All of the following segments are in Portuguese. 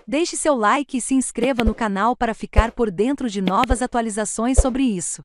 Deixe seu like e se inscreva no canal para ficar por dentro de novas atualizações sobre isso.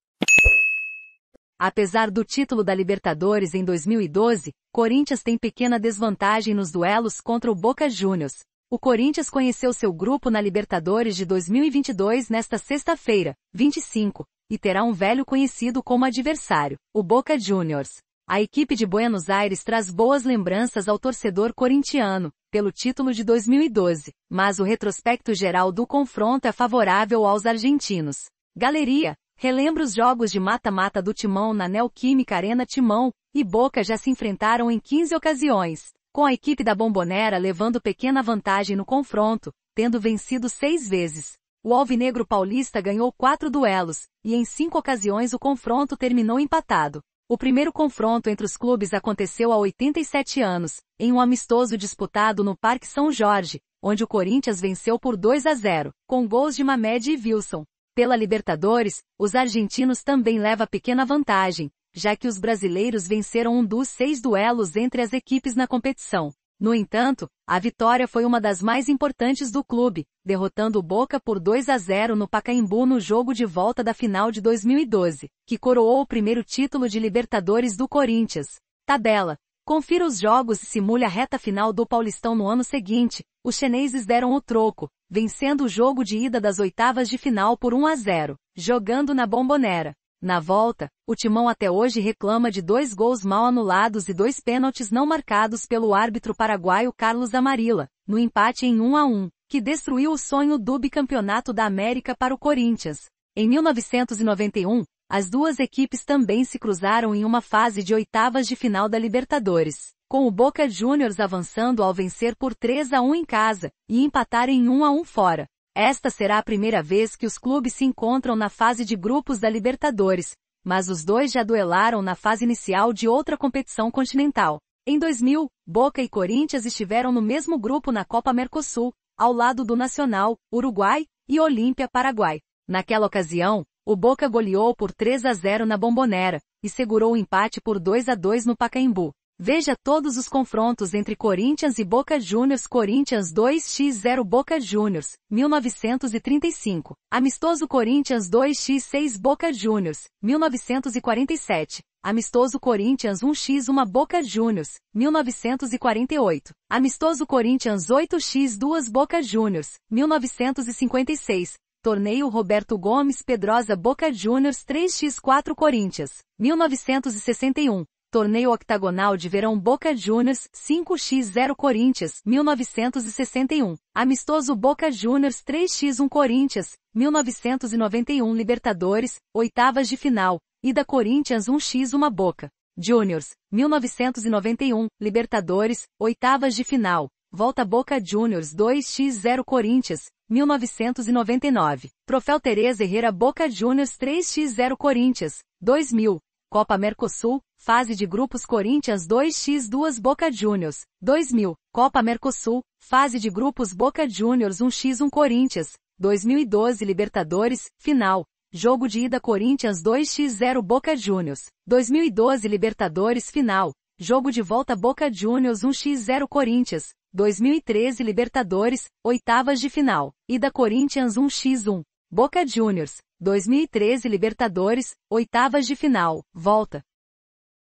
Apesar do título da Libertadores em 2012, Corinthians tem pequena desvantagem nos duelos contra o Boca Juniors. O Corinthians conheceu seu grupo na Libertadores de 2022 nesta sexta-feira, 25, e terá um velho conhecido como adversário, o Boca Juniors. A equipe de Buenos Aires traz boas lembranças ao torcedor corintiano, pelo título de 2012, mas o retrospecto geral do confronto é favorável aos argentinos. Galeria, relembra os jogos de mata-mata do Timão na Neoquímica Arena. Timão e Boca já se enfrentaram em 15 ocasiões, com a equipe da Bombonera levando pequena vantagem no confronto, tendo vencido 6 vezes. O alvinegro paulista ganhou 4 duelos, e em 5 ocasiões o confronto terminou empatado. O primeiro confronto entre os clubes aconteceu há 87 anos, em um amistoso disputado no Parque São Jorge, onde o Corinthians venceu por 2-0, com gols de Mamed e Wilson. Pela Libertadores, os argentinos também levam pequena vantagem, já que os brasileiros venceram um dos 6 duelos entre as equipes na competição. No entanto, a vitória foi uma das mais importantes do clube, derrotando o Boca por 2-0 no Pacaembu no jogo de volta da final de 2012, que coroou o primeiro título de Libertadores do Corinthians. Tabela. Confira os jogos e simule a reta final do Paulistão no ano seguinte. Os chineses deram o troco, vencendo o jogo de ida das oitavas de final por 1-0, jogando na Bombonera. Na volta, o Timão até hoje reclama de 2 gols mal anulados e 2 pênaltis não marcados pelo árbitro paraguaio Carlos Amarilla, no empate em 1-1, que destruiu o sonho do bicampeonato da América para o Corinthians. Em 1991, as duas equipes também se cruzaram em uma fase de oitavas de final da Libertadores, com o Boca Juniors avançando ao vencer por 3-1 em casa, e empatar em 1-1 fora. Esta será a primeira vez que os clubes se encontram na fase de grupos da Libertadores, mas os dois já duelaram na fase inicial de outra competição continental. Em 2000, Boca e Corinthians estiveram no mesmo grupo na Copa Mercosul, ao lado do Nacional, Uruguai, e Olímpia, Paraguai. Naquela ocasião, o Boca goleou por 3-0 na Bombonera, e segurou o empate por 2-2 no Pacaembu. Veja todos os confrontos entre Corinthians e Boca Juniors. Corinthians 2x0 Boca Juniors, 1935. Amistoso Corinthians 2x6 Boca Juniors, 1947. Amistoso Corinthians 1x1 Boca Juniors, 1948. Amistoso Corinthians 8x2 Boca Juniors, 1956. Torneio Roberto Gomes Pedrosa Boca Juniors 3x4 Corinthians, 1961. Torneio Octagonal de Verão Boca Juniors, 5x0 Corinthians, 1961. Amistoso Boca Juniors 3x1 Corinthians, 1991. Libertadores, oitavas de final. Ida Corinthians 1x1 Boca Juniors, 1991. Libertadores, oitavas de final. Volta Boca Juniors 2x0 Corinthians, 1999. Troféu Teresa Herrera Boca Juniors 3x0 Corinthians, 2000. Copa Mercosul, fase de grupos Corinthians 2x2 Boca Juniors, 2000. Copa Mercosul, fase de grupos Boca Juniors 1x1 Corinthians, 2012. Libertadores, final. Jogo de ida Corinthians 2x0 Boca Juniors, 2012. Libertadores, final. Jogo de volta Boca Juniors 1x0 Corinthians, 2013. Libertadores, oitavas de final. Ida Corinthians 1x1. Boca Juniors, 2013. Libertadores, oitavas de final. Volta.